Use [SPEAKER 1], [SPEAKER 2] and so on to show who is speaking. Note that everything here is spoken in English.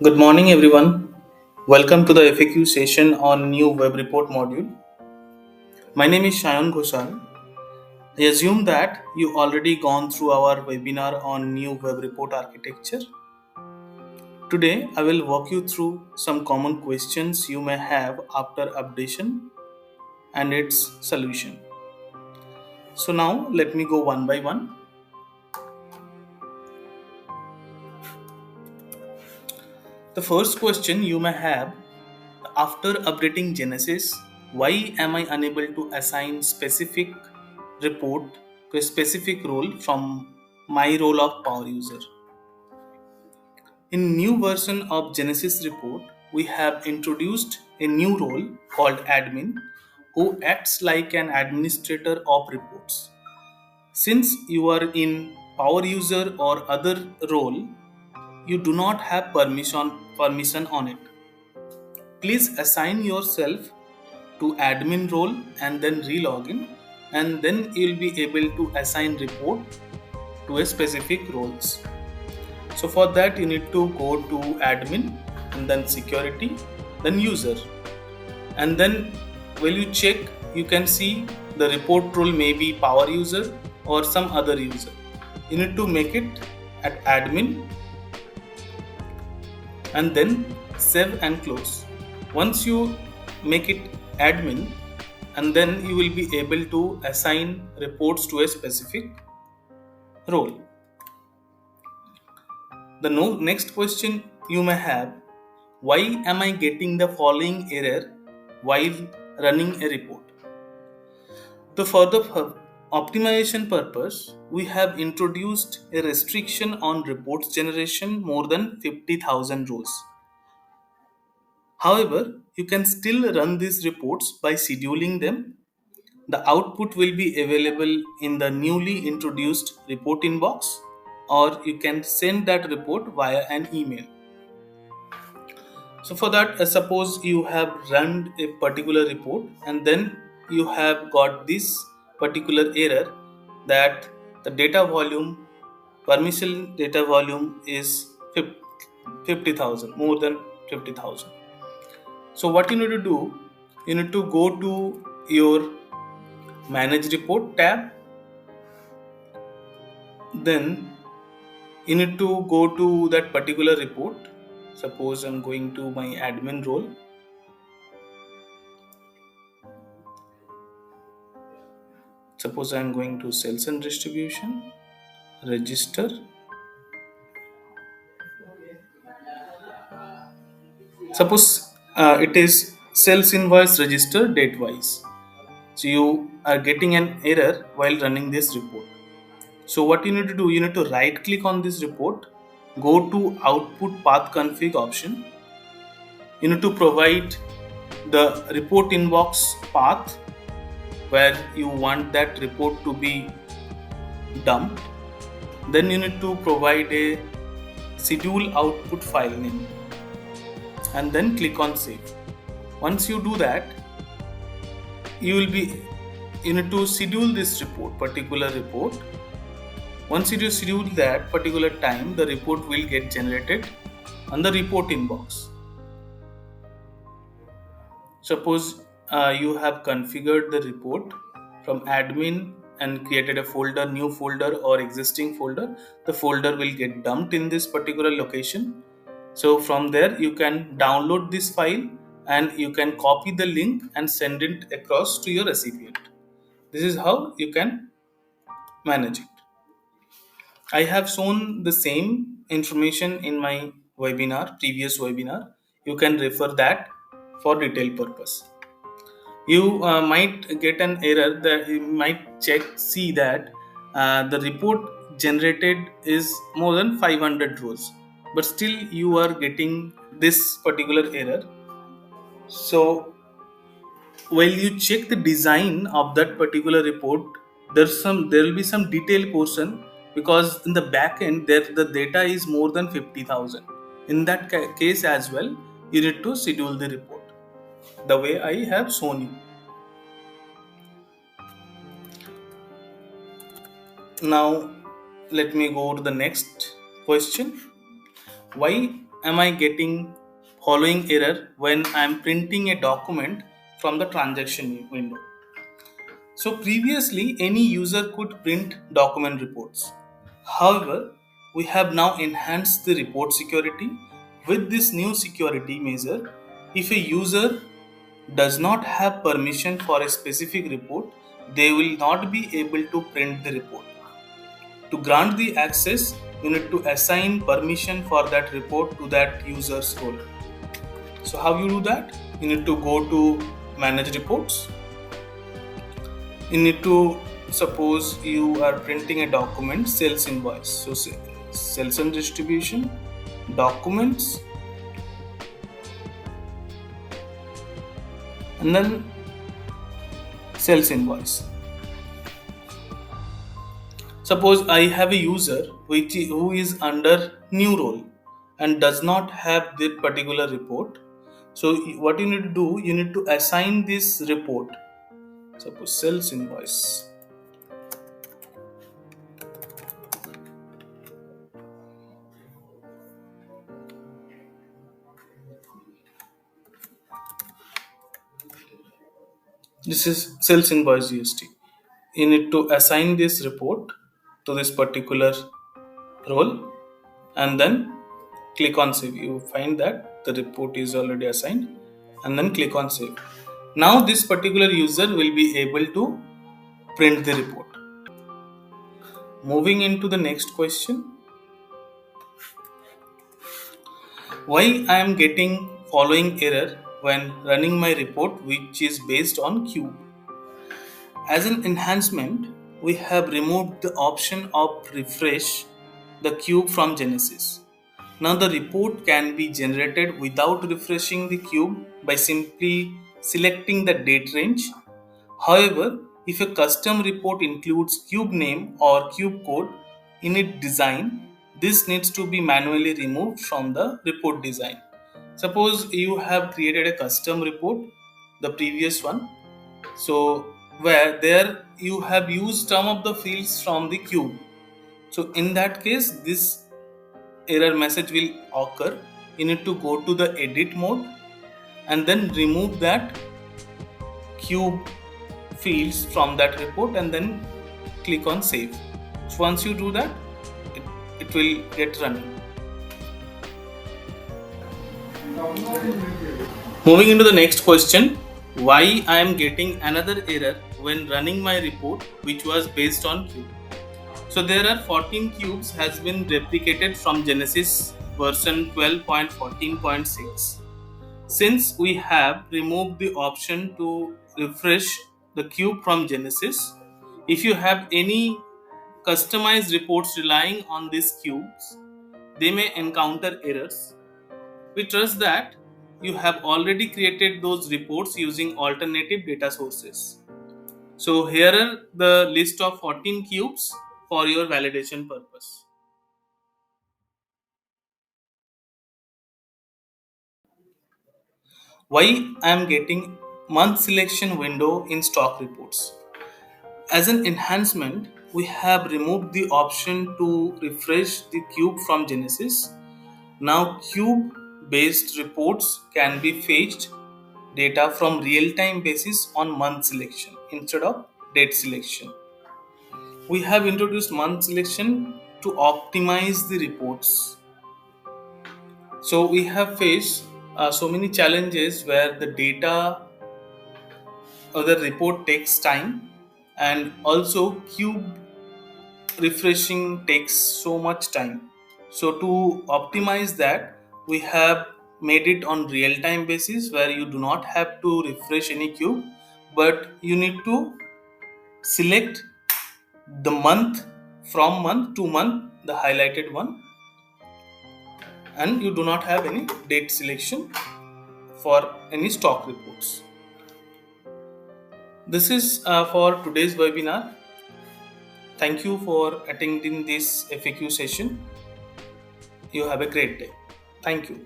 [SPEAKER 1] Good morning, everyone. Welcome to the FAQ session on new web report module. My name is Shayan Ghoshal. I assume that you already gone through our webinar on new web report architecture. Today, I will walk you through some common questions you may have after updation and its solution. So now let me go one by one. The first question you may have: after updating Genesis, why am I unable to assign specific report to a specific role from my role of power user? In new version of Genesis report, we have introduced a new role called admin who acts like an administrator of reports. Since you are in power user or other role, you do not have permission on it. Please assign yourself to admin role and then relogin, and then you'll be able to assign report to a specific roles. So for that you need to go to admin and then security, then user, and then when you check you can see the report role may be power user or some other user. You need to make it at admin and then save and close. Once you make it admin, and then you will be able to assign reports to a specific role. The next question you may have: why am I getting the following error while running a report? So for the optimization purpose, we have introduced a restriction on reports generation more than 50,000 rows. However, you can still run these reports by scheduling them. The output will be available in the newly introduced report inbox, or you can send that report via an email. So for that, suppose you have run a particular report and then you have got this particular error that the data volume, permission data volume is 50,000, more than 50,000. So what you need to do, you need to go to your manage report tab, then you need to go to that particular report. Suppose I'm going to my admin role. Suppose I'm going to sales and distribution, register. Suppose it is sales invoice register date wise. So you are getting an error while running this report. So what you need to do, you need to right click on this report, go to output path config option. You need to provide the report inbox path where you want that report to be dumped. Then you need to provide a schedule output file name and then click on save. Once you do that, you need to schedule this particular report. Once you schedule that particular time, the report will get generated on the report inbox. Suppose you have configured the report from admin and created a folder, new folder or existing folder. The folder will get dumped in this particular location. So from there you can download this file and you can copy the link and send it across to your recipient. This is how you can manage it. I have shown the same information in my previous webinar. You can refer that for detailed purpose. You might get an error that you might see that the report generated is more than 500 rows, but still you are getting this particular error. So while you check the design of that particular report, there will be some detailed portion, because in the back end the data is more than 50,000. In that case as well, you need to schedule the report the way I have shown you. Now let me go to the next question. Why am I getting following error when I am printing a document from the transaction window? So previously any user could print document reports. However, we have now enhanced the report security. With this new security measure, if a user does not have permission for a specific report, they will not be able to print the report. To grant the access, you need to assign permission for that report to that user's role. So how you do that? You need to go to manage reports. You need to, suppose you are printing a document, sales invoice. So sales and distribution, documents, and then sales invoice. Suppose I have a user who is under new role and does not have that particular report. So what you need to do, you need to assign this report. Suppose sales invoice. This is sales invoice UST. You need to assign this report to this particular role and then click on save. You find that the report is already assigned and then click on save. Now this particular user will be able to print the report. Moving into the next question. Why I am getting following error when running my report which is based on 𝐶𝐝? As an enhancement, we have removed the option of refresh the 𝐶𝐝 from Ginesys. Now the report can be generated without refreshing the 𝐶𝐝 by simply selecting the date range. However, if a custom report includes 𝐶𝐝 name or 𝐶𝐝 code in its design, this needs to be manually removed from the report design. Suppose you have created a custom report, the previous one, so where there you have used some of the fields from the 𝐶𝐝. So in that case, this error message will occur. You need to go to the edit mode and then remove that 𝐶𝐝 fields from that report and then click on save. So once you do that, it will get running. Moving into the next question, why I am getting another error when running my report which was based on 𝐶𝐝. So there are 14 cubes has been replicated from Ginesys version 12.14.6. Since we have removed the option to refresh the 𝐶𝐝 from Ginesys, if you have any customized reports relying on these cubes, they may encounter errors. We trust that you have already created those reports using alternative data sources. So here are the list of 14 cubes for your validation purpose. Why I am getting month selection window in stock reports? As an enhancement, we have removed the option to refresh the 𝐶𝐝 from Ginesys. Now 𝐶𝐝 based reports can be fetched data from real-time basis on month selection instead of date selection. We have introduced month selection to optimize the reports. So we have faced so many challenges where the data or the report takes time, and also 𝐶𝐝 refreshing takes so much time. So to optimize that, we have made it on real-time basis where you do not have to refresh any 𝐶𝐝, but you need to select the month from month to month, the highlighted one, and you do not have any date selection for any stock reports. This is for today's webinar. Thank you for attending this FAQ session. You have a great day. Thank you.